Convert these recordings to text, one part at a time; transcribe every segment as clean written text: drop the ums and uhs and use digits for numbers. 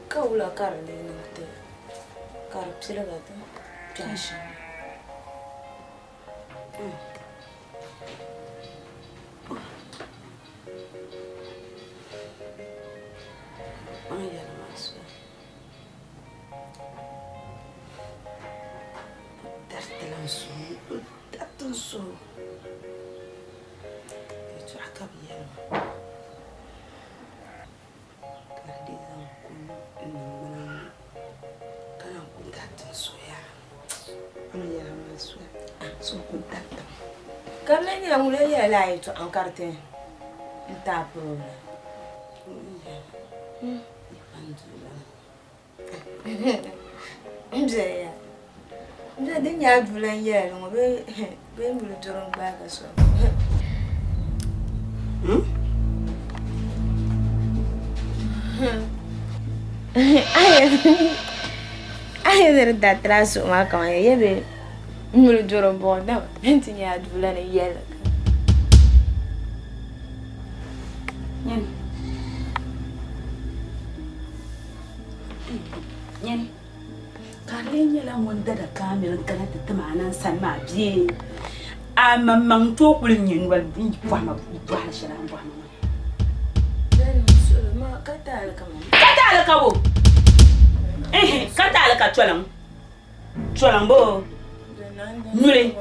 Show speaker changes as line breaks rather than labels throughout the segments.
Kaula karli nante karp silagata jasha ya masuk dartelansu itu akab ya Karena ni yang mulai ya lah itu angkarte, entah apa. Saya, dia nyat bulan ya, lo be mulai jorong bagas so. Ayah dari datang so macam ya be. Mulai jorong bonda, nanti nyat bulan ya lah.
Nyen, kalian lah munda dah kami rencana tetap mana sama bien. Memang tu pun nyen wal buah seram buah mama.
Dari musuh mak kata lah kamu.
Kata lah kau. Kata lah kau cualang bo. Nule.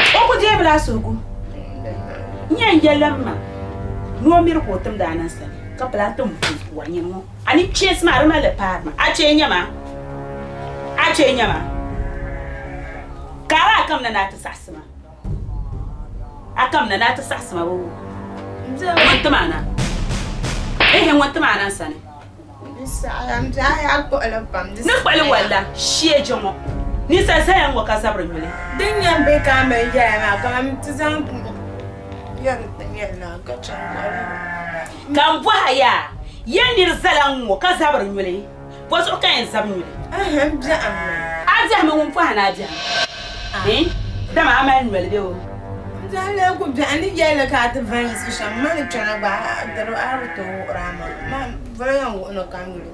Aku dia berasuku. Nyen jalan mah. Nuamir ko tem dana sani. Kapala tum wanya mo. Ani chase ma rama le parma. Ache nyama. Kara kam na ta sasma. Akam na ta sasma wo. Wanta mana. Wanta mana sani.
Bisa am jaya ko alapam.
Na kwale wala shie jomo. Ni sa yan wa ka sabrin mele.
Din yan be ka me jaya ma kam tizan yan na ka changala.
Kan buhaya yanir zalan wo ka sabrin mele. Wasu kan sabrin mele.
Biya amma.
Aja ma mun fahana aja. Dama amal mele de wo.
Jale ko biya ani jale ka ta van su shamma ni chana ba daro arto rama. Ma vayan wo no kangulu.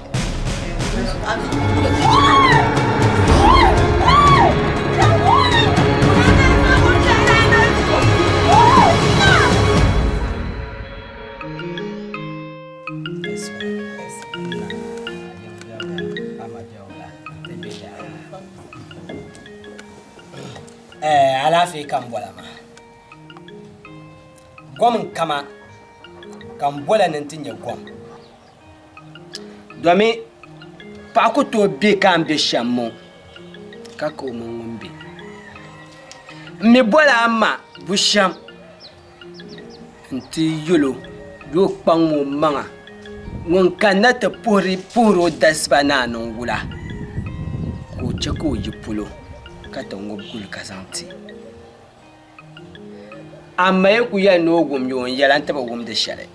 Alafi kan bola ma gom kama kan bola nan tinye gom domin pa ku to be kan be shammo ka ko mun wumbi mi bola ma bu sham nti yulo do kpango manga won kanata puro dasbana non wula ko chako yipulo kata ngobgul kazanti amma ku ya no gum yon yalan taba gum de shale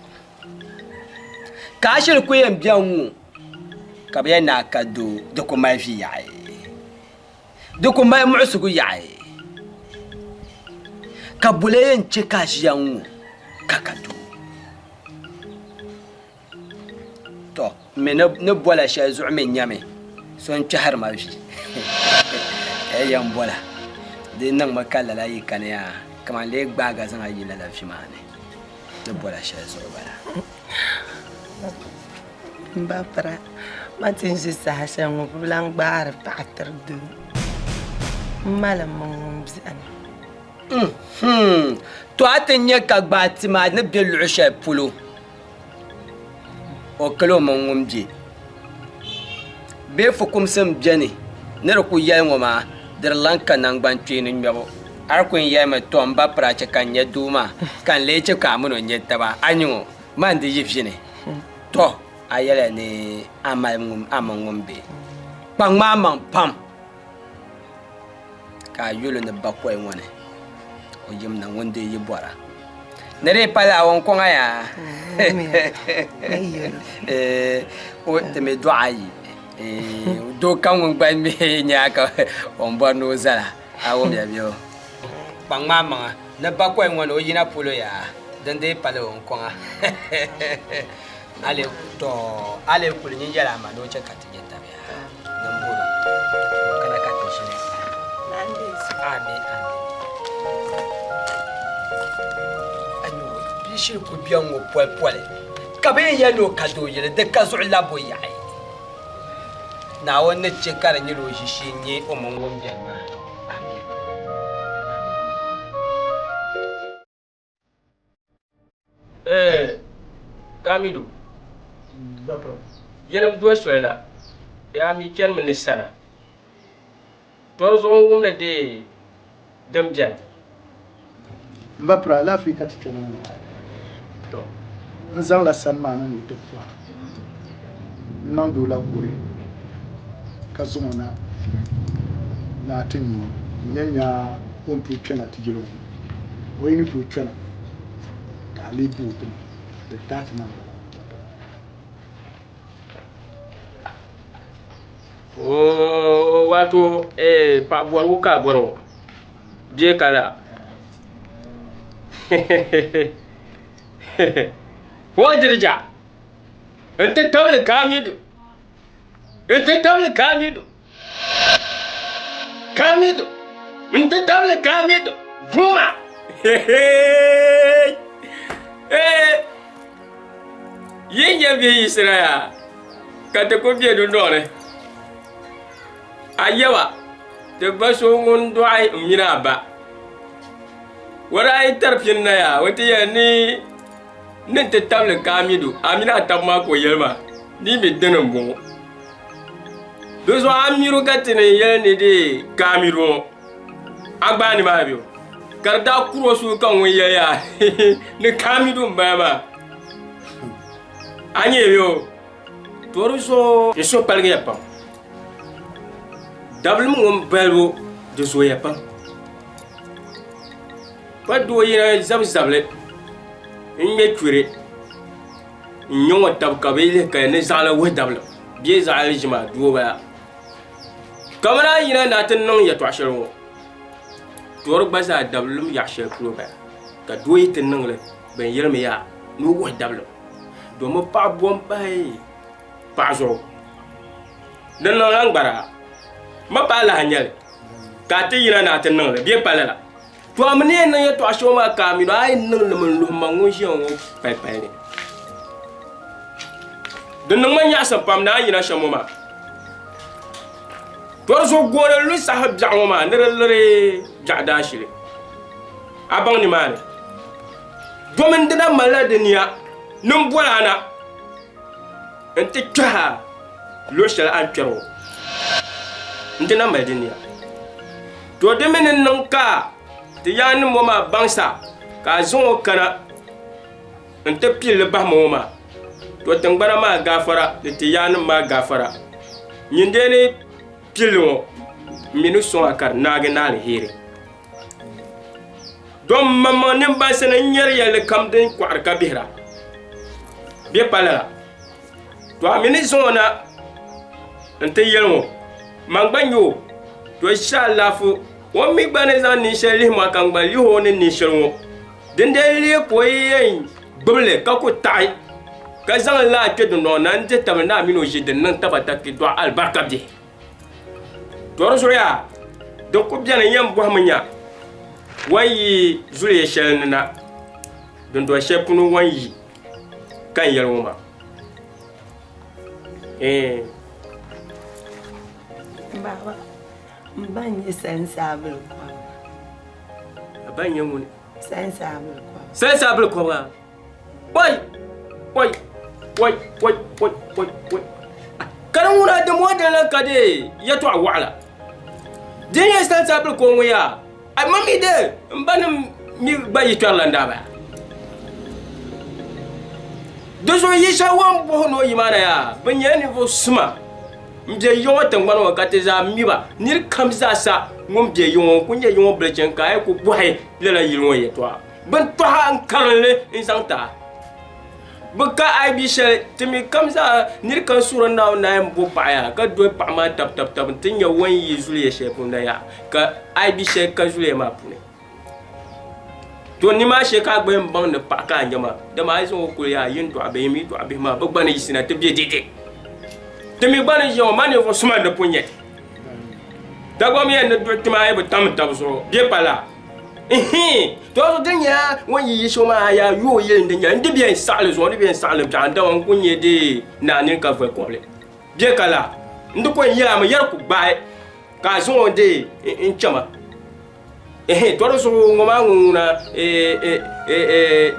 ka shir ku yan biyan ka bayan na kado da kuma fi yayi da kuma mu'su ku yayi ka bulayen ce ka shi yan ka kado to me ne bola sha zu'min yame son ci har ma fi yan bola de nan makalla la yi kan ya kama le gbaga zan ayi la lafi ma ne de bola sha zo bala
ba para matin ji sa shan bulan gbar patar du malam mun bi'an
to atin ya ka gbati ma ne bi lu'sha pulo o kalo mun wumje be fukum sam jani ne ku yayin wa ma dirlanka nan ban twinin yabo arkun yema to amba prache kan yaduma kan lece ka mun onyetta ba anyo man di yifine to ayala ni amangumbe pangma mang pam ka yulu ne bakwai wone o yim na wonde yi bora nere pala won ko ngaya o te me doayi do kan won ban me nya ka on bo no zala awo bia bio pangma mang ne bakwai wone o yina pulo ya dande pala won ko nga ale kul nyi jala ma no che katije tabia damburo kana katishi amen ano bishir ku biyan wo pole kabe ya no kado yele de kazu la boyai na wonne che kare nyi lo shishi nyi o mon won biyan ma
Kamidu yenam do soyla ya mi ken min sana to zo ngum na de dem jan
mbapra la fi kat tana to nzang la san ma nan to fa nan do la kuri ka zo na tin nyanya on pu tana tijilo o yin pu tana ka li bu tum de tat na
wato pa boru ka boro je kala wadirja ente tawle kamidu ente tawle kamidu ente tawle kamidu fuma yenya bi israya kata ko bi do ndore ayawa de baso ngon do ay mina ba wara ay tarfin na ya wata ya ni nan ta table kamidu amina tamma ko yelma ni be denan bon do so amiru gatine yelni de kamiru agbani ma biyo karda kuro su kan wiya ya ni kamidu mbama anye yo toruso iso palge yapam dablu ngom belu de so yapam pa do yina zabzable inge twire nyo tab kabele ka ne zala we dablu bi zala jima do ba kamara yina natin non ya twashero tor baza dablu ya shekro ba ka do yitin nan le ben yelme ya no we dablu do mo pa bom bay pa zo dan non lang bara ma pa la hanyal ka ti yina natin nan le bi pa la to amne nan ya to ashoma ka mi do ay nan le mun lu mangu jion pai pai ni dan nan man ya sa pam na yina shamoma tor so gore lu sahab jangoma nere jada shire abang ni mane do men dina mala denia num bolana ente twa lo shal an pero ndina mal denia to de men nan ka ti yan mo ma bangsa ka zon kana ente pile ba mo ma to tangbara ma gafara ti yan ma gafara nyindeni pilo minu so akar nage nal hire dom mamma nim ba sene nyer yele kam den kwar ka bihra bi pala to amini zona ente yelmo mangbanyo to inshallah fu wo mi bane zan ni sheli ma kan ba liho ni shelmo den de le ko yen buble ka ko tai ka zan la ke do non nan de tamna mino jiden nan tabata ki do albarka bi toro soya do ko biana yam bo hamanya wayi zule shelna don do shepunu wayi kan yalwoma
baba mbanye sensible kwa
abanye mun
sensible
kwa wai kan wona de model kade yato awala denya sensible ko ngoya ay mami de mbanam mi bayi twarlanda ba dozo yisha wan bo no yimana ya banyani vo suma mje yo tangban wa kateza miba nir kamza sa ngom je yo kunye yo blechen ka ko boy lela yilwo ye to ban to han karle insanta baka ai bi she timi kamza nir kan sura na na mbo baya ka do pa ma tap tap tap tinya wan yi zule she punda ya ka ai bi she ka zule ma pune to ni ma she ka gbe mbang ne pa ka nyama da ma zo ko ya yin to abe mi to abe ma bagba na yisina te bi dede timi bana yo mane vo suma de punye da go mi en do tima e tam tam so bi pala to so denya won yi so ma ya yo ye ndenya ndi bien sale zo ndi bien sale ja nda won kunye de na ni ka fwe ko le bi kala ndi ko yi ama yar ku ba ka so de in chama to so ngoma nguna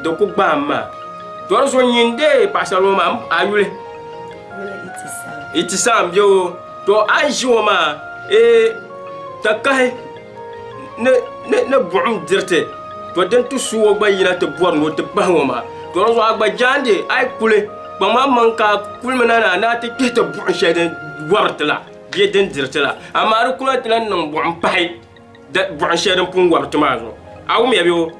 do ku ba ma to so nyinde pasalo ma ayule itisam yo to anjoma takai ne buum dirte to den tu suwo gba yina te borno te bangoma to so agba jande ay kule ba ma manka kulmana na te kete buum shede wartla bi den dirtla amaru kula tlan nan buum pai da buum shede pun wartma zo awu me biyo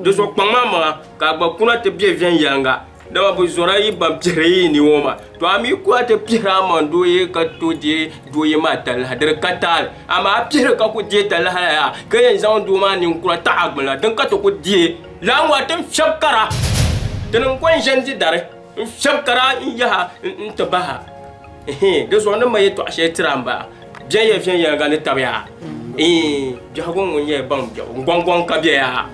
de so kpama ma ka gba kuna te bi vien yanga da ba zora yi bam tere ni woma to ami ko te pira man do ye ka to je do ye matal hadar katal ama pira ka ko je tal ha ka yan zan do ma ni kura ta agmala dan ka to ko je lan wa tan shakara tan ko en ji dare shakara in ya in tabaha de so na mai to ashe tiramba je ye fian ya ga ne tabya jago mun ye bam ngongong ka biya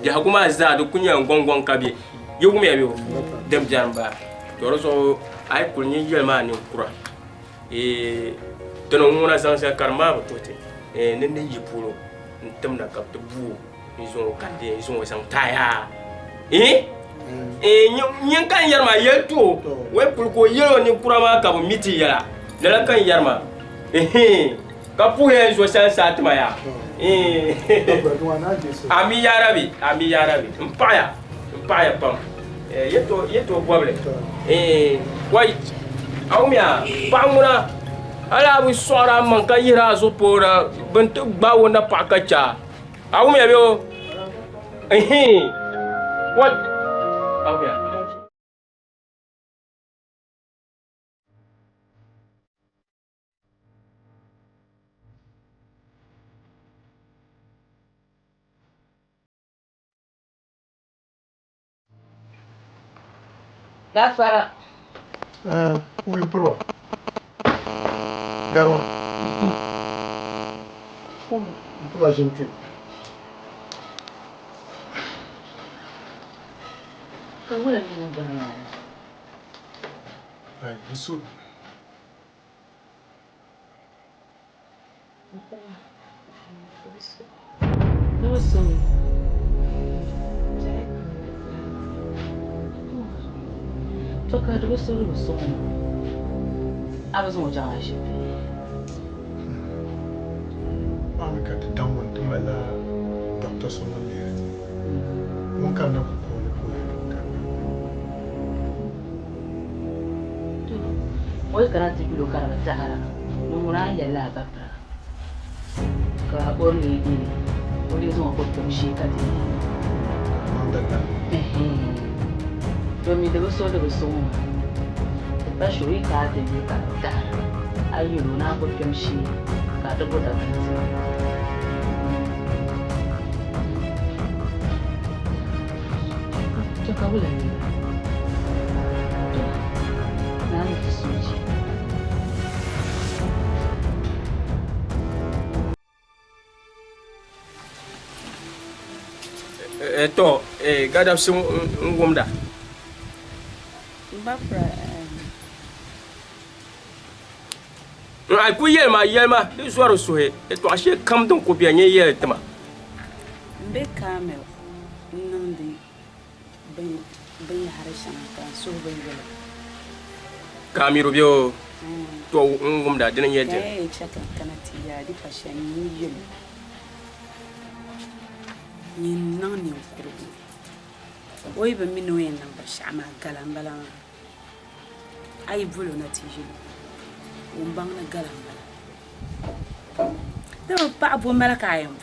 jago ma za do kunya ngongong ka biya yogu me abiyo dem jamba to so ay kul ni yelma ni kura tono ngona sansa karma botote ne yipulo ntam na kap to bu izo kande izo sang taya nyen kan yarma yeto we pul ko yelo ni kura ma ka miti yala dala kan yarma ka pu he zo sansa tma ya ami ya rabi mpaya pam yeto boble wai awmia pamuna ala bu sora man ka yira zo pora bentu bawo na pakacha awmia bio what awmia
Gafara.
Oui, pro. Garo. Pour la jeune fille.
Comment la vie nous donne?
Ai, isso.
Nossa. Toka da wasu rubutu a bazan wajen ashe
An ka ta dan wanda mala Dr. Somalia. Mun kan na ko
wai karatu bilo karatu tahara mun ran yalla babra ka borni ni wani zuwa ko shi ka ti
Mandala.
domin da wasu ba shuri ka da ne ka da ayyuka na ko shi ka da guda to ka wula ne na ni suji
to gadam sim ngumda
Bapra.
ay ku yelma di swaro suhe to ashe kam don ko biya nye yel tama
Be kamel. Nandi. Ben harishan ka so ben yela.
kamiru biyo to ngumda dinan yete
Ya chaka kanati ya di fashion ni yela. Ni nani ukuru.
Oi ba min no yen namba shama galan bala. Ai bulo na tijin. Umbang na galan bala. Dama pa bo malaka yam.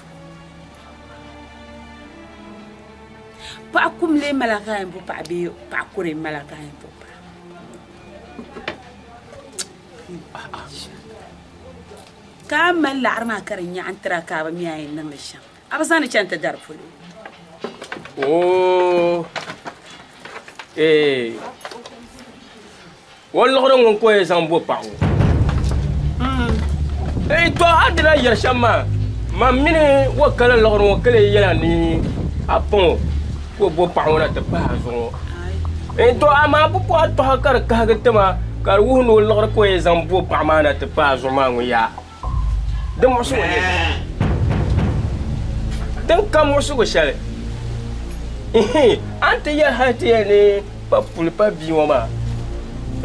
Pa kumle malaka yam pa be pa kure malaka yam pa. كامل لعرما كرنيا عن ترى كابا مياي نمشي أبصاني كانت تدرفلو
Oh, والله غير كويس عم بوباو. تو أدرى يا شما ما مني وكلا لغر وكلا يعني أبون بوباو لا تبازو. تو أما بوباو تهكر كهجتما كاروه نقول لغر كويس عم بوباو ما لا تبازو ما ويا. دم وسوي. دم كم وسوي شال. أنت يا هاتي يعني بقول بابي وما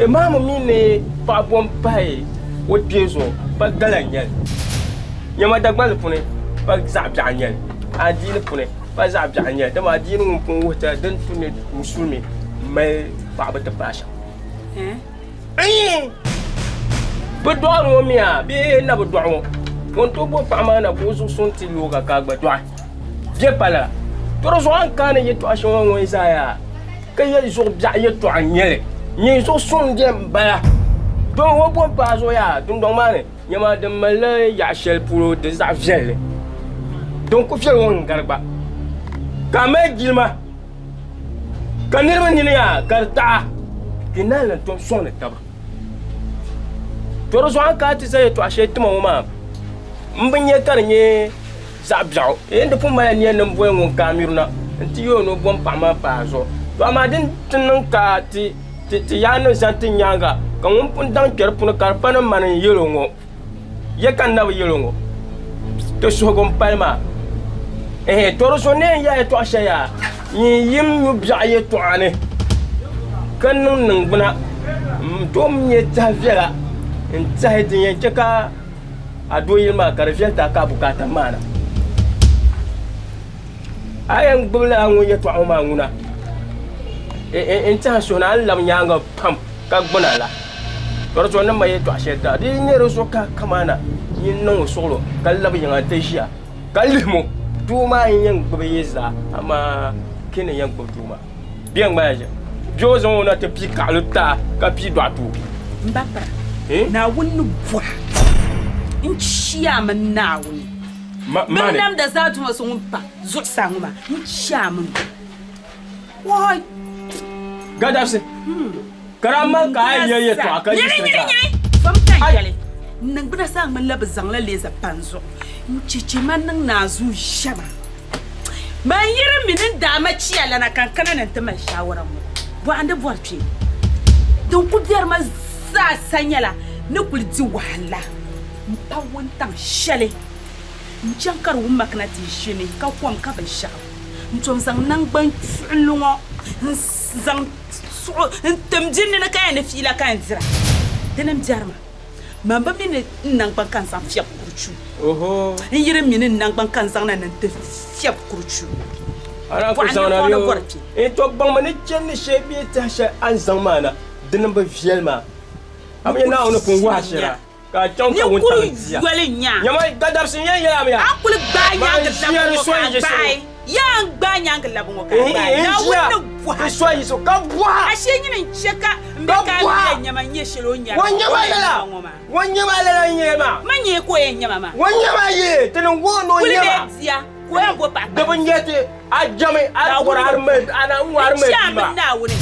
ماما مين بابوم باي وبيزو بقلانيال يوم دقمال فوني بزعب عنيال عادين فوني بزعب عنيال تما عادين ومفوته دن فوني مسلمي ما بابا تباشا بدوار وميا بينا بدوار وانتو بو فامانا بوزو سنتي لوغا كاغبا دوار جيبالا ترى كان يتو أشوان ويسايا كي يزور بيع يتو عنيلك يزور سون جيم بايا دون وبون بازو يا دون ماني يما دملا يعشل بولو دزعفجل دون كوفيل وان غربا كما جيلما كنيرما نيليا كارتا كنالا تو سون التبا ترى كاتي زي تو أشيتما وما مبني كارني zabjao ende puma ni en mboy ngon kamiruna nti yo no bom pama pazo to amadin tunun ka ti yano zanti nyanga ka ngum pun dang ker pun karpana man yelo ngo ye kan na yelo ngo to so gom palma toro so ne ya to ashaya yim yu bja ye to ane kan nung buna dom ye tavela nta hedin ye chaka ado yima karfia ta ka bukata mana ayang bula ngu yetu ama nguna international lam nyanga pam ka gbona la toro so na ma yetu asheta di nyero so ka kamana yin no solo kallab yanga teshiya kallimo tuma yin gbe yeza ama kene yang gbe tuma bien baje jozo na te pika luta ka pi doatu
mbapa na wonu bwa inchia manawi Madame da za tu maso mpa zo sanguma nchama wai
gadafse karama ka ye to aka yi
fam kan yale nan bina sang man lab zang la leza panzo nchichi man nan nazu shaba man yira minin da ma ciya lana kankana nan ta mai shawara mu bo ande vorti don ku biyar ma za sanyala ne kulti wahala mpa wontan shale Njankar wumma kana ti shini ka kwam ka ban sha ntom sang nang ban lungo zang ntom jinni na kaya na fila kan zira tanam jarma mamba min nang ban kan sang fiap kurchu
oho
yire min nang ban kan sang nan te fiap kurchu
ara ko sana yo to bang man chen shebi ta sha an sang mana dinan ba fielma amma na ono kun washira ka chon ka won tanzia nyama gadar sin yen yala ya
akul banya ga yang banya ga labon ka na wonu bwa
so yi so ka bwa
ashe nyina ncheka mbeka nyama nyeshelo nya
wonyama la nyema
manye ko yen nyama ma
wonyama ye tenen wono nyama
dia ko yan go pa
da banyete ajame alwar arme ana war me
ma na woni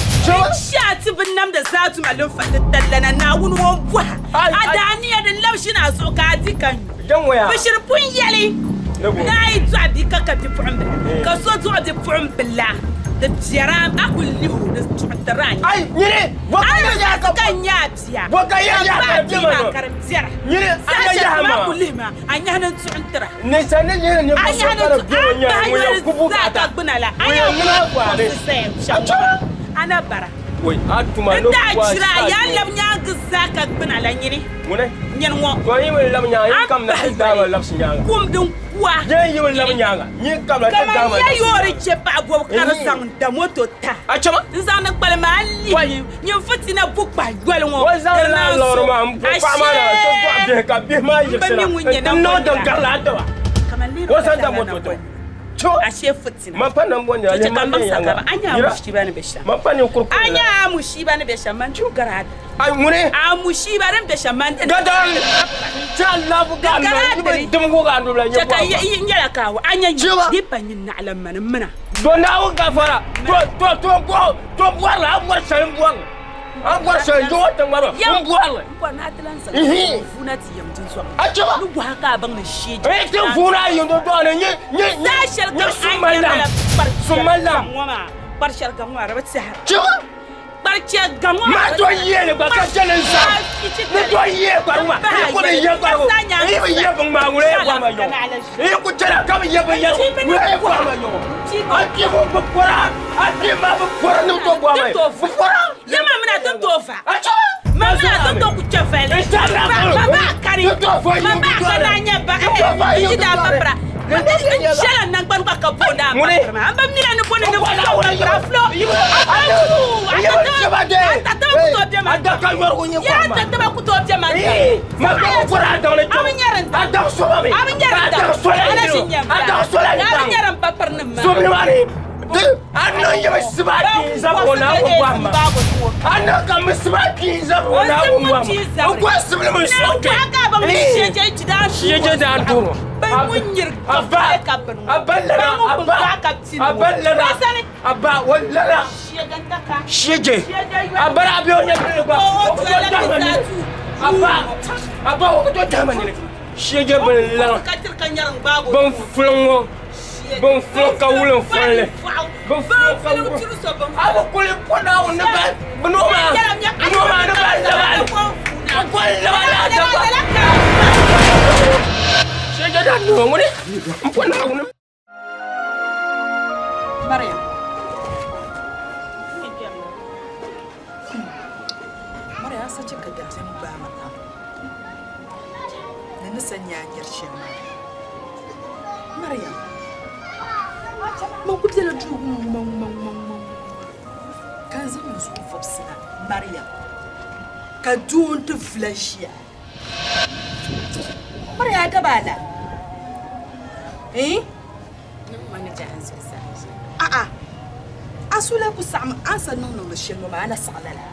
shati bin nam da zatu malin fadallana na wuni won bwa adaniya da laushi na so ka dikan
dan waya
bishir pun yali nayi to abika ka bi pun ka so to abi pun billah da jaram akul lihu da tutarani
ai nyire waka ya ka
kanya tiya
waka ya ka bi ma
karamtira
nyire anya ya ma
kulima anya hanan tuntira
ne sanin nyire ne ba so kar bi nya mu ya kubu ka ta
bunala anya ana bara
wai atuma no
kwa jira ya lam nya gzaka bunala nyini
mune
nyen wo
to yi lam nya yi kam na da ba laf sinya
kum dun wa
ye yi wala nyanga ni kabla ta
kama
dama
ya yori che pa go kar sang da moto ta
a chama
zan na kpale ma ali ni fati na bu pa gwel ngo
wa zan la lor ma pa ma na to to be ka be ma yi sira no da gala da
kama li
wa san da moto to cho
ashe fati na
man fa nan bon ya
ce
man
kan
ne
saka
yanga
anya mushi bani besha
man fa ne kurkur
anya mushi bani besha man ju garad
ay mune
a mushi bani besha man
da ta Allah bu ga no dum go ga ndula
ce ka yi nyala kawo anya di panyin na alam man mana
don da wo ga fara to wala amwar sayin buwan amwar sayin do ta maro buwan
ko na tilansa funa ti yamjin so
a ce ba
lu wa ka ban na shi
eh tin fura yin do ne ni
sashal kan
sumallam sumallam
wama barshal kan wa rabat sahar
ce ba
barche gan wa
ma to yele ba ka jelen sa ni to ye ba ma ko ne ye ba ko ni ba ye ba ma ngure ba ma yo ni ku tara ka ye ba ye ba ma yo a ti ko ba fura a ti ma ba fura no to ba ma fura
ya ma mina ton tofa
a ce
ma mina ton to ku chafel ba kari ma ba kana nya ba ji da ba bra shala nan ban ka bonda ma ba mina no bonda no bra flo tata ku to jama
ada ka yor ko ni
ya tata ku to jama
ma ko fura da ne to ada so ba mi ada so la ni
ya nyaran ba parna ma
so mi mari anno yaba sibaki zabo na ko ba ma anno ka misbaki zabo na ko ba ma ko sibli mun soke
ka ba mun sheje jida
sheje da duro
ba mun yir ka ban
abba wallala sheje abara abiyo ne ba abba ko to tama ne sheje ban la ban fulongo bon flo ka wulen fonle bon flo ka wulen abo kule pona on ba no ma na ba ko la da sheje da no ngone pona on
Maryam Maryam sace ka da san ba mata ne na sanya girshin Maryam man kubzela du kan zama su fafsina Maryam ka duun ta flashiya Maryam ta bala man ta an sasa a asula ku sam an sanin no shin ma ana salala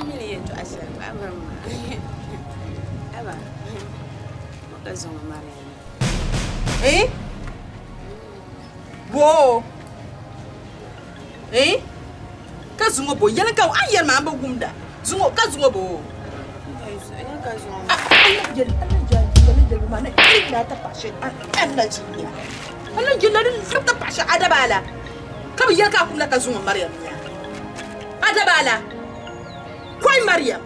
min yato asal ba aba ka zo Maryam bo ka zungo bo yana ka an yar ma ba gumda zungo ka zungo bo ka zungo Allah jal ma na ina ta fashe Allah jiya Allah jal ta fashe adabala ka bi yar ka kuma ka zungo Maryam ya adabala koi Maryam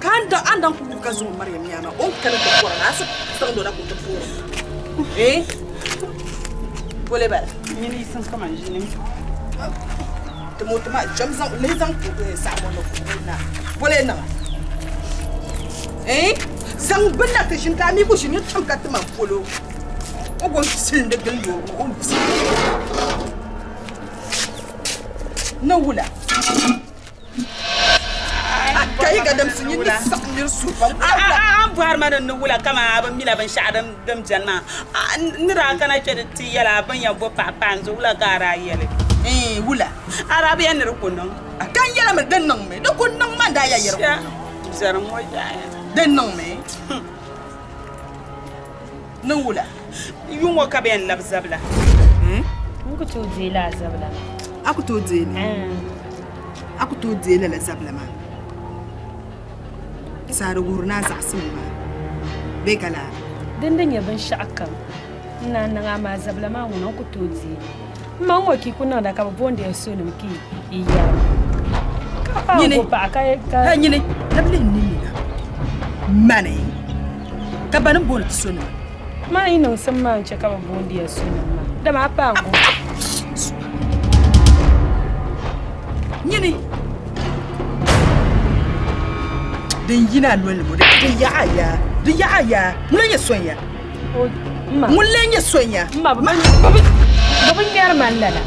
kan da an dan ku ka zungo Maryam ya ma on kana da ko na sa san do da ku ta furo Boleh bala.
Ini isang kaman jini.
Temu jam sang lezang sama no na. Boleh na. Sang benda te shin kami ku shin cham ka tama polo. O gon sin de gando o. Na wula. Kai ga dam sun yi saknir su fa. An buhar ma na wula kama ban mila ban sha'adan dam janna. Nira kana ce da ti yala ban yabo papa nzo wula gara yele. Wula. Arabiya ne ko non. Kan yala me den non me. Do ko non man da ya yero. Zara mo ja. Den non me. No wula. Yungo ka ben lab zabla.
Nku to zela zabla.
Aku to zela. Aku to zela la zabla ma. Sara gurna za sinma. Be kala.
Dandan ya ban sha'akan. Ina nan ma zabla ma wono ku to zela. Man waki kuna da ka bonde ya so ne mki iya.
Nyine
ba ka
ha nyine table ni na. Mane. Ka ban bonde so ne.
Ma ina san ma ce ka bonde ya so ne ma. Da ma pa ngo. Nyine. Den yina lwele mo de ya ya. De ya ya. Mun ya sonya. Ma.
Mulenye sonya.
Ma ba nyar man lala.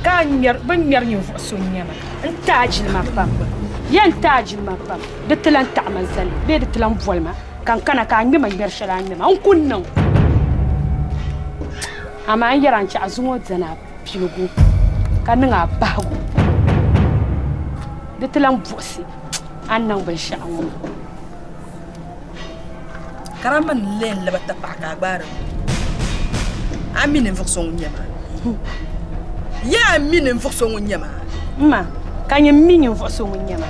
Ka nyar ban nyar nyu fo sonya ma. Ntajil ma pam. Yan tajil ma pam. De telan ta'man zal. Be de telan volma. Kan kana ka ngi ma nyar shala ngi ma. On kunnan. Ama an yaran ci azungo zana pilugu. Kan nga bagu. De telan vosi. An nan ban sha'awu.
Karaman len la bata paka gbaro. Amine fonction nyama. Ya amine fonction nyama.
Ma kan yin min yin foso mun nyama.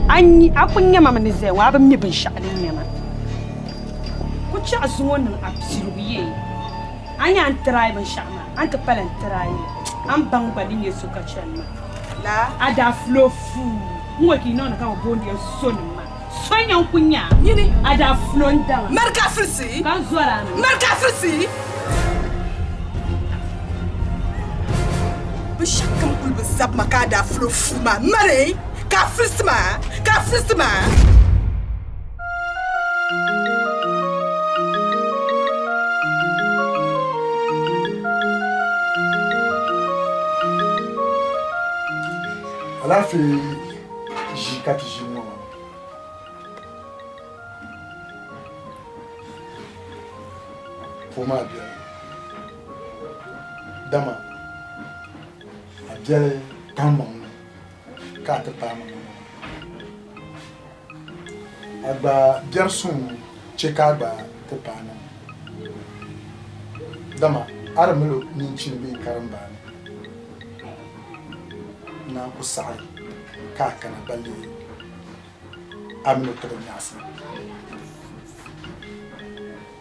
Anyi akun nyama man zai wa ban mi bin sha'alin nyama. Ku ci azungo nan absiruye. Anya an try ban sha'ama. An ka palan try. An bang badin ye suka chelma.
La
Ada flow fu. Mwa ki non kan bondi sonma. Sonya kunya.
Yini
Ada flow ndanga.
Marka frisi.
Kan zola na.
Marka frisi. Bishakam kul bizab makada flow fuma. Mare ka frisma. Ka frisma.
Alafi jikati jimo. Foma bien. Dama. Abjele tamon. Kate pama. Agba gersun chekagba te pana. Dama aramelo ninchin bi karamba. Na kusai ka kana bali amno to nyasa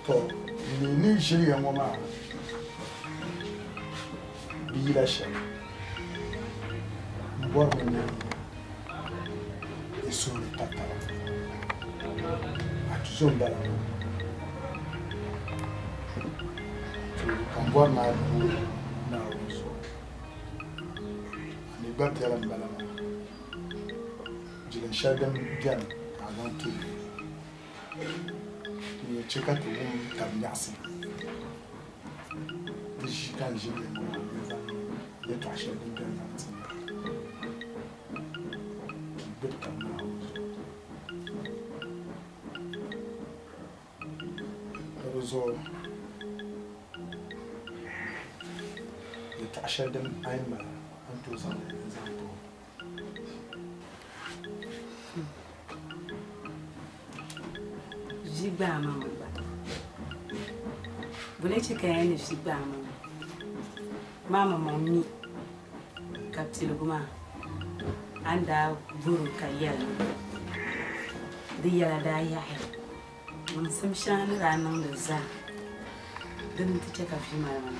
to ni jiri ya mama bi la sha mbor ni isu tata atuzomba to mbor na na uso But tell them, Jill share them again. I want to check out the room. Kamyasi. This can Jill let us share them again. But come now. That was all. Let us share them. To some example.
Ziba mama ba. Bule cheka yani ziba mama mami kaptilu guma anda buru kayal diya da ya mun sam shan ranan da za dan ta cheka fi mama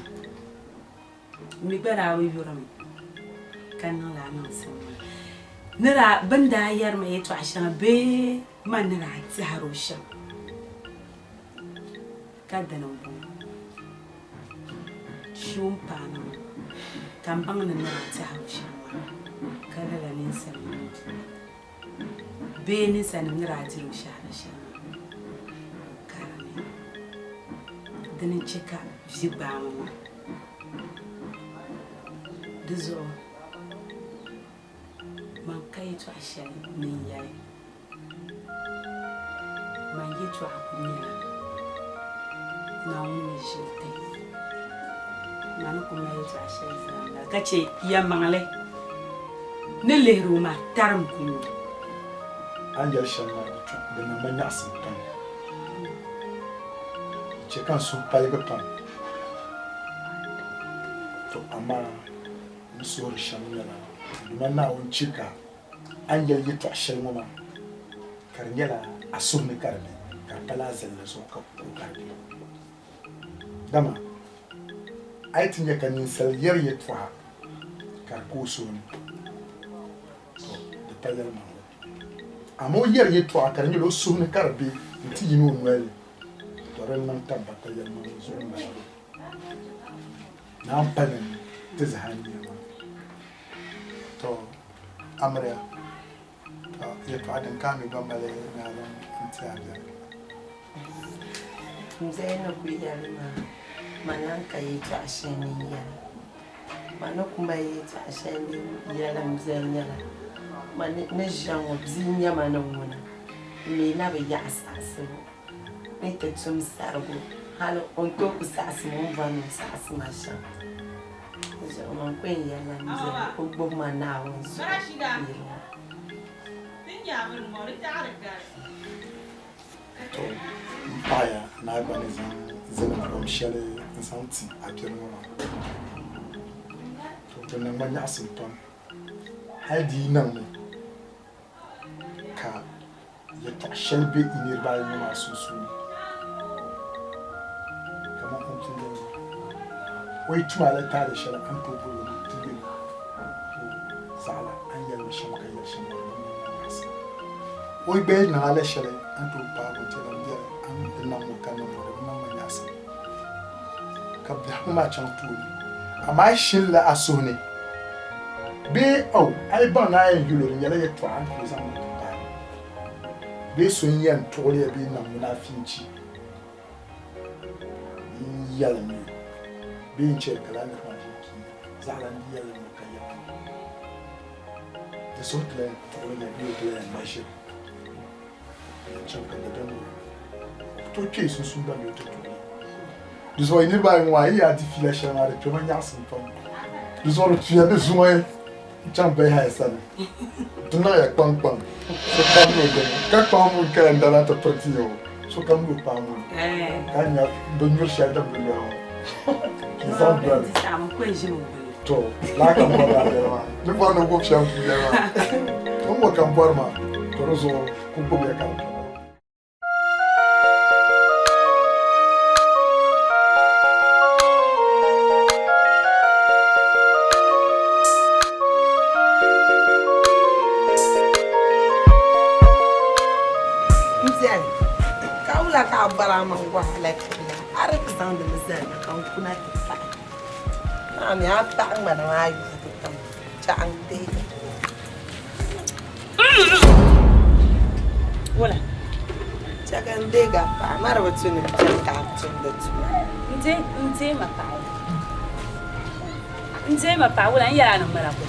mi bara wi yurami kan la nan sam nira banda yar mai to ashan be man nira zaro shan kada nan bu shun pana kan bang nan nira zaro shan kada la nin sam be ni san nira zaro shan karane dan cheka ziba mu dizo man kai to ashan min yayi man yi to akunya na wani jite man kuma yi to ashan zanga kace ya mangale ne lero ma taram kunu
Angel Shamma de na manyasi tan che kan su paiga pan to ama muso Shamma na Mana on chika angel yitu ashelmo ma karnyela asumni karne karpala zelle so ka karne dama aitinye kanin sel yer yitu ha karkusuni de payel ma amo yer yitu ha karnyelo sumni karbi nti yinu onwele to ren nan tabba payel ma so na ampanen tezahani to amria ya to adan kami bambale na ran intiaja
Mzee kuya mananka yetu asheni yala. Manokumba yetu asheni yala mzee yala. Ne jango bzinya manongona. Mina be yasase. Ne tetsum sargo. Halo onto kusasi mumvano sasi masha. Je man kwen yala mzee ogbo manawo. Barashida. Tinya mun mori tarika.
To mpaya na bani zan romshele santi akirmo to nan manya asinton hadi nan ka ya tashin be inir ba yi masu su kamar an tun da wai tumala ta da shara an tobo da tibin sala an yalma shi maka yashi wai bai na ala shara an to ba ko ce nan biyar an dinnan mutan nan nan manya sa ka da ma can turi amma shin la asone be au ai ban na yin yulo yala ya to an ko zan ta be sun yan tore be nan munafinci yala ne be in ce kala ne ma ki zalan yala ne kai da so tole tore da biyo tole ma shi can ka da dan to ke sun ba ne to dus wou je niet bij mij, ja, die flesje maar ik heb een jas van. Dus wou het via de zomer, jump bij hij staan. Toen je kwam, zo kwam je dan, kwam je kan dan laten partio, zo kwam je kwam. Kan je doen weer shit dat doen jou. Je zou wel.
Samen kwijt
To, laat hem maar daar man. Nu van een boek shampoo daar man. Kom kan bar man. Toch zo, kom probeer kan.
Baramangwa like Arab sound the Mizan, account Kunaki. I'm half time when I Chang Day.
Voilà.
Chagan Dega, I'm not about to check out to the two.
Nze ma pa wala yala no mara ko.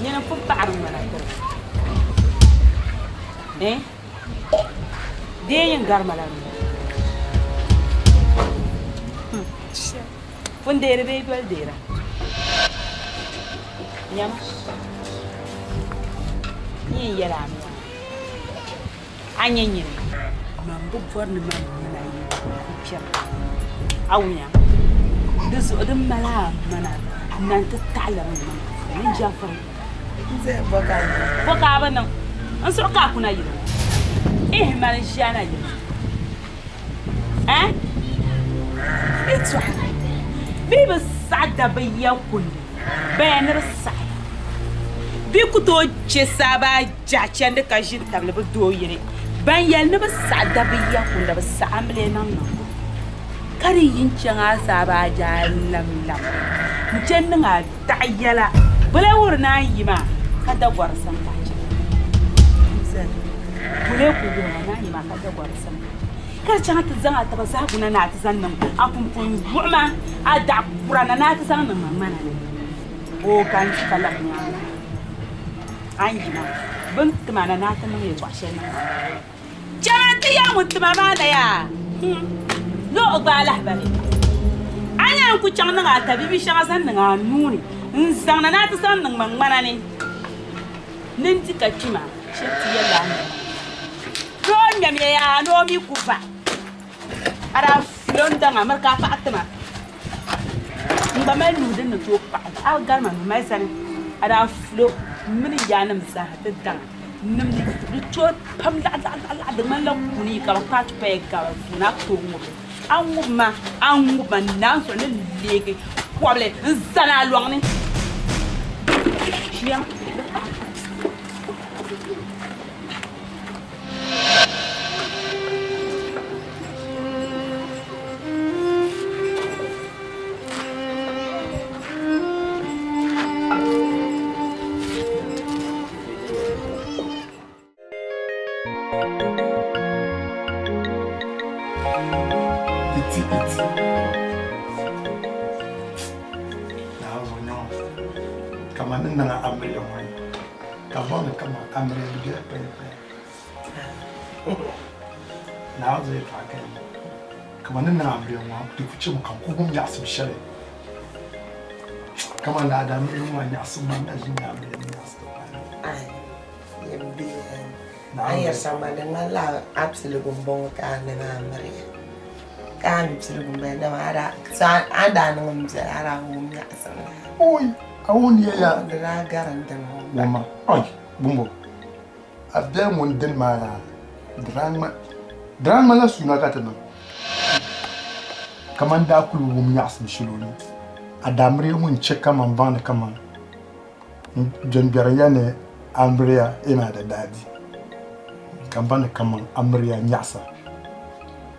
Nyana fu pa ru mara ko. Dia garma la. Fundere be bel dera. Nyam. Ni yala mi. Anya nyi. Mam bu forne mam na yi. Pia. Awnya. Dusu odum mala mana. Nan ta tala mam. Ni jafar.
Nze boka.
Boka ba nan. An so ka kuna yi. Man jana yi. It's right. Bibi sada ba yakun. Bener sa. Bi ku to che saba jachen de ka jin table ba do yire. Ban yel ne ba sada ba yakun da ba sa amle nan nan. Kari yin changa saba jalam lam. Mjen nga ta yala. Bala wur na yi ma kada gwarsan ka. Kule ku go na yi ma kada gwarsan. Kar changa ta zanga ta ba za ku na ta zan nan. Afun kun guma a da kurana na ta zan nan mana ne. O kan kala nya. An yi ma bin tumana na ta nan ya kwashe nan. Changa ta ya mutuma ma da ya. Lo ba la bari. Anya ku changa na ta bibi shanga san nan nuni. Nsang na ta san nan man mana ne. Nin ti ka kima. Sheti ya la. No nyame ya no mi kufa. Ara flonda ngamar ka fa atma. Mba mai nudin na to pa. A garma mai sani. Ara flo min ya nam sa ta dan. Nim ni to pam da da man la kuni ka ka pe ka na to mu. An ma nan so ne lege. Kwable zana luang ni. Chiang.
ni niŋa amiliya ŋɔ ka bɔŋni kama amiliya bi bɛ pɛɛpɛɛ naa zai fa kai kama ni niŋa amiliya ŋɔ di ku chimi ka ku gum nyaɣasim shɛli kama na da mi ŋɔ nyaɣasim ma na ʒi amiliya nyaɣasim
ayar sama dengan la absolut bumbong ka niŋa amiliya ka mi absolut bumbong dama ada niŋa ara gum nyaɣasim
oi awon ya
da garanta
wama oi bumbo abda mun din ma drama la suna ka tan kaman da kulu wum nyaɣasim shiloni adamri mun che kaman ban kaman jon biara ne ambriya ina da dadi kan ban kaman amriya nyaɣasa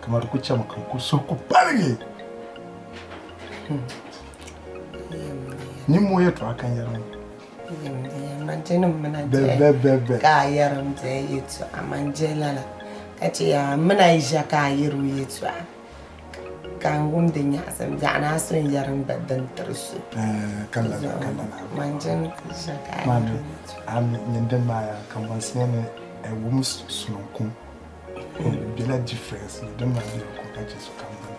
kamar ku ce makan ku so ku barge ni mo yeto akan yaran
mantenin muna
be
ka yaran da yeto amanjelala kace ya muna yi ka yiru yeto kan gumdin ya san da na son yaran baddan tarsu
kala
manjen shaka
mami am nyenden ma ya kan ban sene e wum sununkun bila difference nyenden ma ya ko kace su kan ban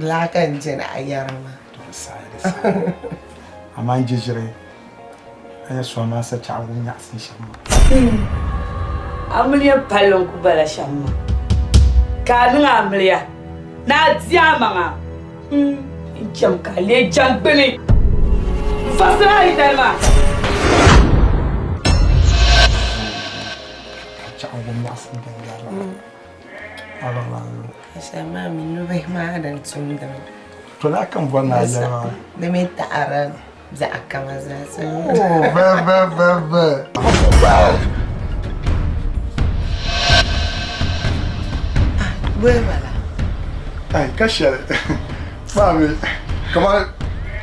lakan jin a yaran ma
to sai amma jijire ay so na sa cha wum ya sin shamma
amliya palon ku bala shamma ka ninga amliya na diamanga jam ka le jambene fasara idalma
cha wum ya sin kan ya ala
sama min no bai ma dan tun da
to na kan bona ya
da me ta'ara za aka maza su
be
wala
ai kashe mami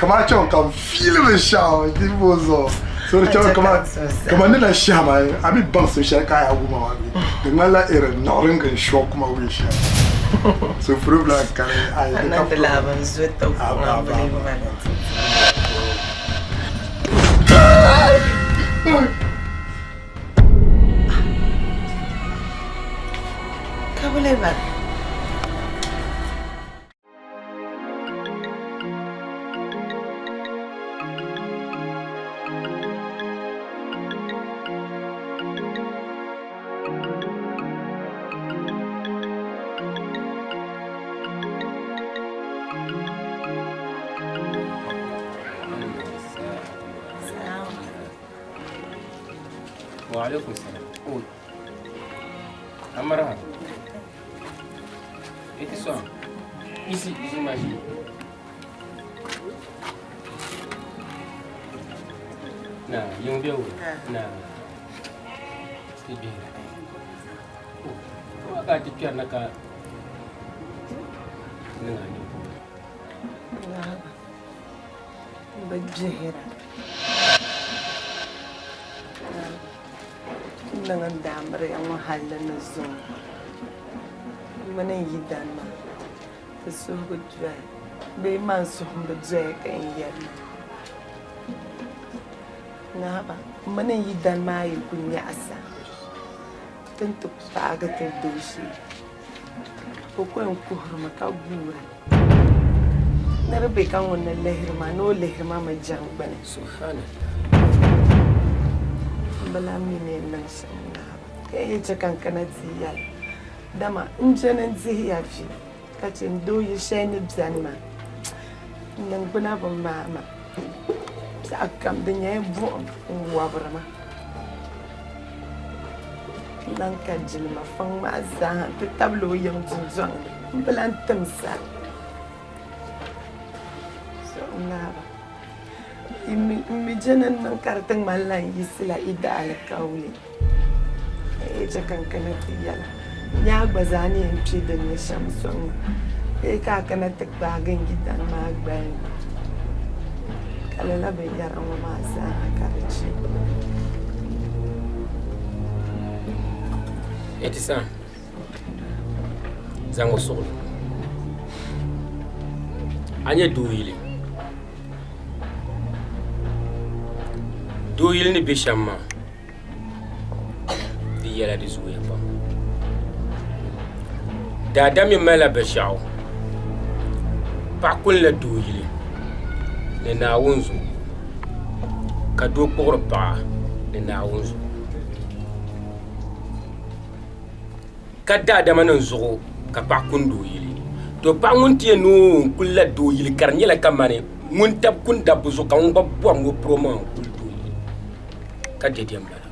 kama chon kan film shaw di bozo so chon kama ni na shama abi ban so sha ka ya guma wa bi ngala irin na ringan show kuma wi sha so problem kan ai
na da laban zuwa ta kuma bane mana ka boleh ba
وعليكم السلام قول أمرها إيه تسوى ici ماشي نعم يوم بيو نعم تبي وقاعد تكير نكا نعم
bajehera dengan damre yang mahalla na zo mana yidan ma su gudwa be man su gudwa kan yari na ba mana yidan ma yi kunya asa tantu faga ta doshi ko ko en ko harma ka buwa na rabe kan wannan lahirma no lahirma mai jan bane
subhanallah
bala mine nan sanna kai ce kankana ziyal dama in je nan ziya fi kace do yi shine zanma nan buna ban mama sa kam da yayi bu wa barama nan ka jilma fan ma za ta tablo yan zunzun balan tamsa so na mi janan nan kartan mallan yisila ida alkawli ita kankana tiyala ya gbazani en ci da ne shamson ka kana ta bagan gidan magban kala la be yaran wa ma sa karci
etisan zango soglo anya duwile Do yili ni be shamma. Di yela di zuya pam. Daada mi mala bashao. Pa kun la do yili. Ni naawunzu. Ka do kpogri paɣa ni naawunzu. Ka daadama ni zuɣu ka paɣa kun do yili. To paɣa ŋun tiya no kun la do yili ka di nyɛla kamani ŋun tab kun dabbu zuɣu ka ŋun gba bɔri ŋɔ puro maa kun do yili. Ka dediɛm bala.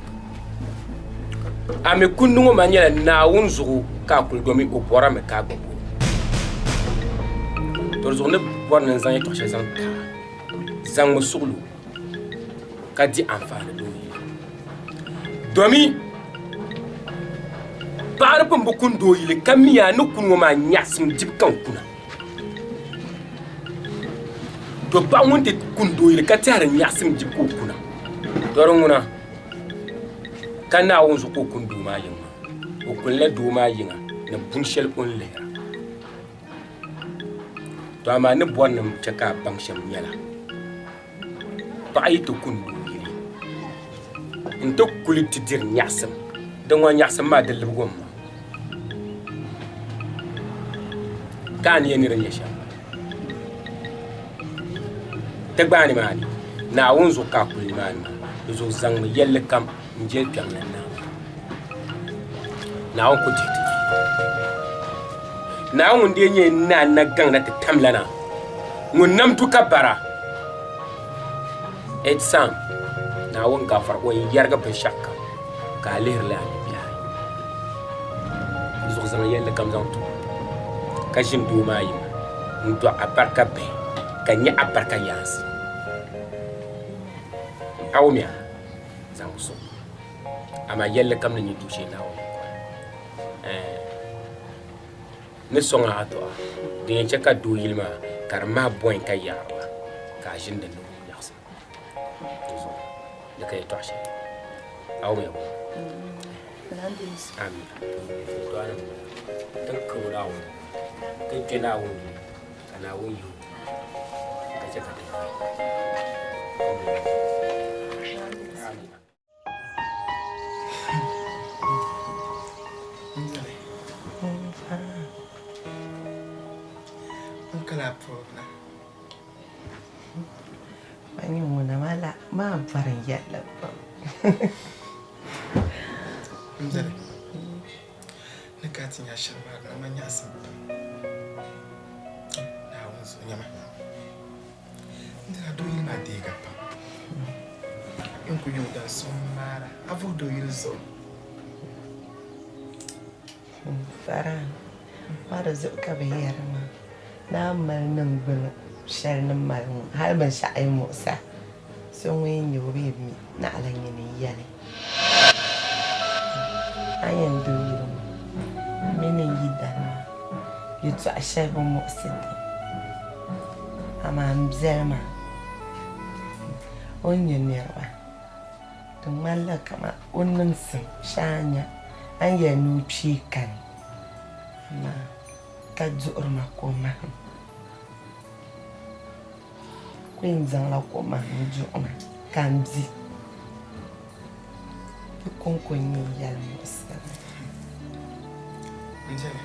Ami kun ŋɔ maa nyɛla naawun zuɣu ka a kuli domi o bɔrami ka a gba bɔri. To zuɣu ni bɔri ni zaŋ yɛltɔɣa shɛli zaŋ taa. Zaŋmi suɣulu ka di anfaani do yili. Domi paɣari pun bi kun do yili ka miya ni kun ŋɔ maa nyaɣasim dibu kan kuna. To paɣa ŋun ti kun do yili ka tɛhiri nyaɣasim dibu ka o kuna. Dɔri ŋuna ka naawun zuɣu ka o kun doo maa yiŋa. O kunla doo maa yiŋa ni buni shɛli o ni lihira. To amaa ni bɔri nim chɛ ka a baŋ shɛm nyɛla. Paɣa yi ti kun doo yili. N ti kuli ti diri nyaɣasim. Di ŋɔ nyaɣasim maa di libigi ma. Ka a ni yɛ nira nyɛ shɛm. Ti gbaani maa ni naawun zuɣu ka a kuli maa ni maa. Di zuɣu zaŋmi yɛlli kam n jɛli kpɛŋ na naawun. Naawun ku dihi ti. Naawun di nyɛ naan na gaŋ na ti tam lana. Ŋun nam du ka bara. Ed Sam naawun gafara o yɛrigi binshɛɣu kam ka a lihirili a bihi ayi. Di zuɣu zaŋ yɛlli kam zaŋ tu. Ka ʒini doo maa yima n do a barika bihi ka nyɛ a barika yaansi. Awumiya zaŋ so. Ama yɛlli kam ni nyɛ du shee naawun. Ni sɔŋ a do'a di yɛn chɛ ka doo yili maa ka di maa bɔin ka yaari ba ka a ʒini dinni nyaɣasim. Di ka yɛltɔɣa shɛli. Awumiya bo. Amin. Tin kibiri naawun. Tin kpe naawun ka naawun yi o. Ka chɛ ka di yi.
Problem. Mani muna mala ma barin yalla ba.
Mzale. Na katin ya sharma na manya sun. Na wanzu nyama. Ndira do yilma de gapa. In ku yu dan so mara. Avu do yilzo.
Faran. Mara zo ka bayar ma. Na mal nan bulu shar nan mal har ban sha'ai motsa sun yin yobe mi na alan yin yale ayan do yiro minin yidan yutu a shar ban motsa ama mzema onyen nerwa don mallaka ma onnin sun shanya an ya nuci kan amma ka zuur ma koma Queen la koma njuma kamzi konko ni yal musa
Njele.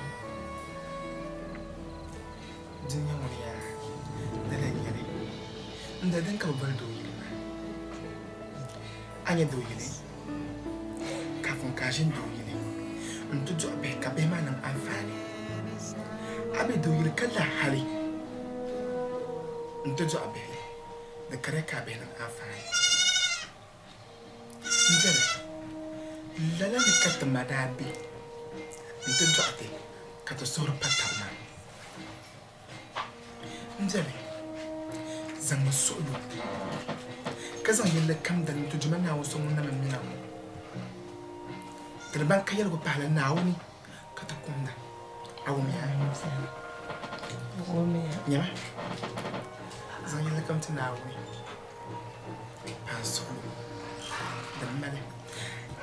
Jinya wani ya dala nyere. Nda dan ka bar do yile. Anya do yile. Kafin kashin do yile. Ntu jo abe ka be manan amfani. Abe do yile kala hali. Ntu jo abe da kare ka be nan amfani. Njele. Lala ni katta madabi. Ntu jo abe ka to soro patama. Njele. Zang solo. Kazan yelle kam da ntu juma na wasu mun na mamina mu. Tarban kayar go pala na wuni ka ta kunda. Awumi ya.
Awumi ya.
Nyama. Zan yelle kam ta na wuni. Pan solo. Da male.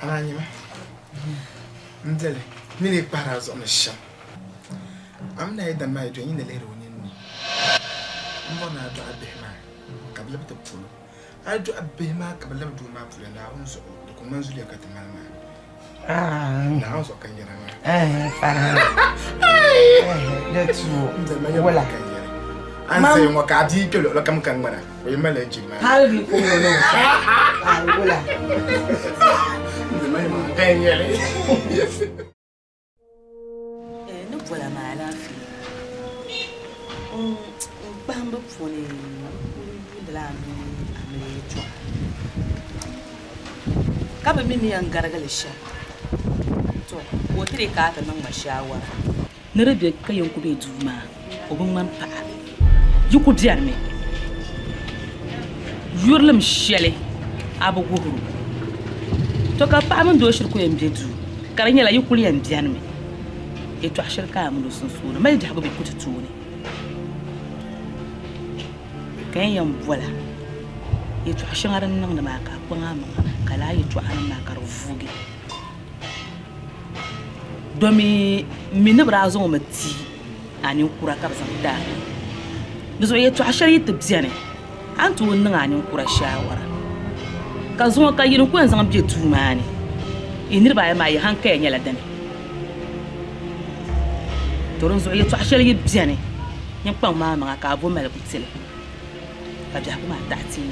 Ala nyama. Njele. Mini para zo na sham. Amna yadda mai joyin da lero ni. Mbona do abihma kabla bita pulo Ajo abema kabla du ma pula na unso ko manzuli akati mama. Na unso kan yara ma.
Fara. Let's go.
Wala kan yara. Anse mo ka di ke lo kam kan mana. O yema la jima.
Hali ko no. Wala.
Ndema ma kan yara.
No voilà mala fi. Bamba fone de la mi to. Kaba mimi an gargale sha. To, wotire ka ta nan mashawara. Na rabe kayan ku bai duma. Obin man fa. Yi ku diyar me. Yurlum shele abu guhuru. To ka pa mun do shir ku yan bedu. Karanya la yi ku yan biyan me. E to ashir ka mun sun sura. Mai da habu bai kuta tuwo ne. Kan yan voila. E to ashir ngaran nan da maka kun amma kala yi to an na karfuge. Domi minibra zo mati anin kura ka san da bizo yeto ashari tibziane antu wannan anin kura shawara ka zo ka yin ku yanzu ambe tumani inir ba mai hanka ya nyala dane toron zo yeto ashari tibziane nyen pa ma ka bo mel butile ka ja kuma tati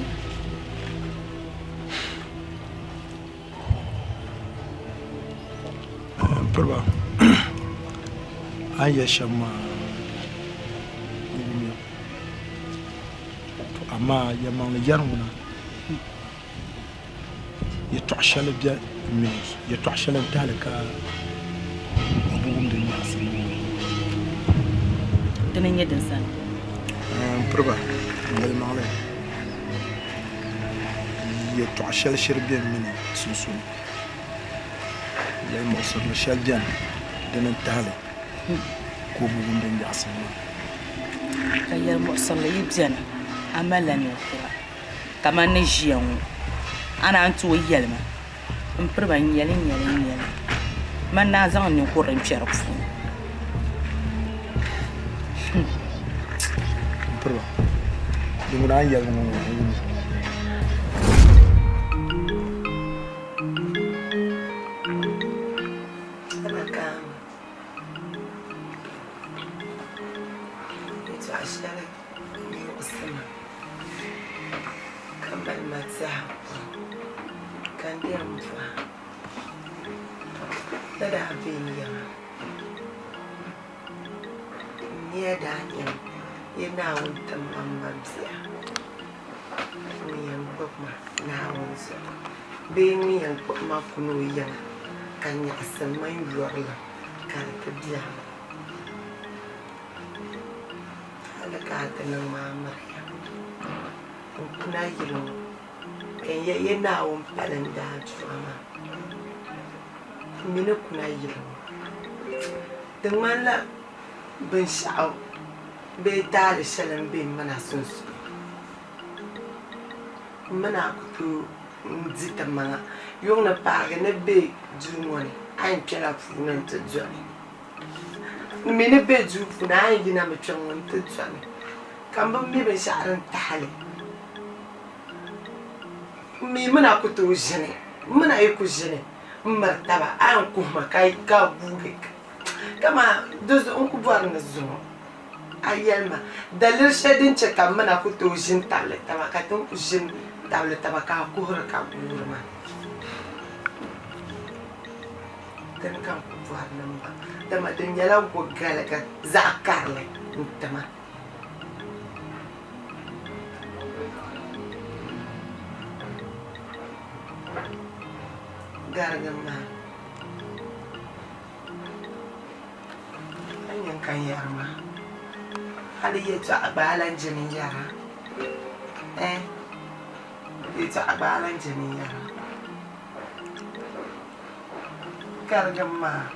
Proba. Aya shama. To amma ya ma yarmuna. Ya tu'shal biya min ya tu'shal dalika abubuwan da ya san.
Danan yadin san.
Proba. Ngal ma'ala. Ya tu'shal shirbiya min sunsun. لأن مصر لشال جان دنا انتهى كوبو وندن جاسم
كيا مصر ليبزن عملا نقرا كمان نجيون أنا أنتو يلما مبربان يلين ما نازان نقرا مشاركون
مبربان دمنا يلما
being young, but Makuno young, can you send my brother? Can it be? I look at the mamma. Now you know, and ye now padding down to Mama. Minukuna you know. The man that been shout, be daddy selling being manasons. Manaku. Zita manga yung na pare na be junwani ay pela funa nte jwani mi ne be ju funa ay gina me chongo nte jwani kamba mi be sharan tahale mi mana kutu jene mana yiku jene martaba an kuma kai ka buge kama dozo on ku voir na zo ayelma dalir shedin che kam mana kutu jin tale tama katun ku jin table tabaka kuhur ka burma dan kan pouvoir namba dama den yala go galaga zakarle ntama gargama anyan kan yarma hali yeto abalan jinin yara itu abalan jeniya kargama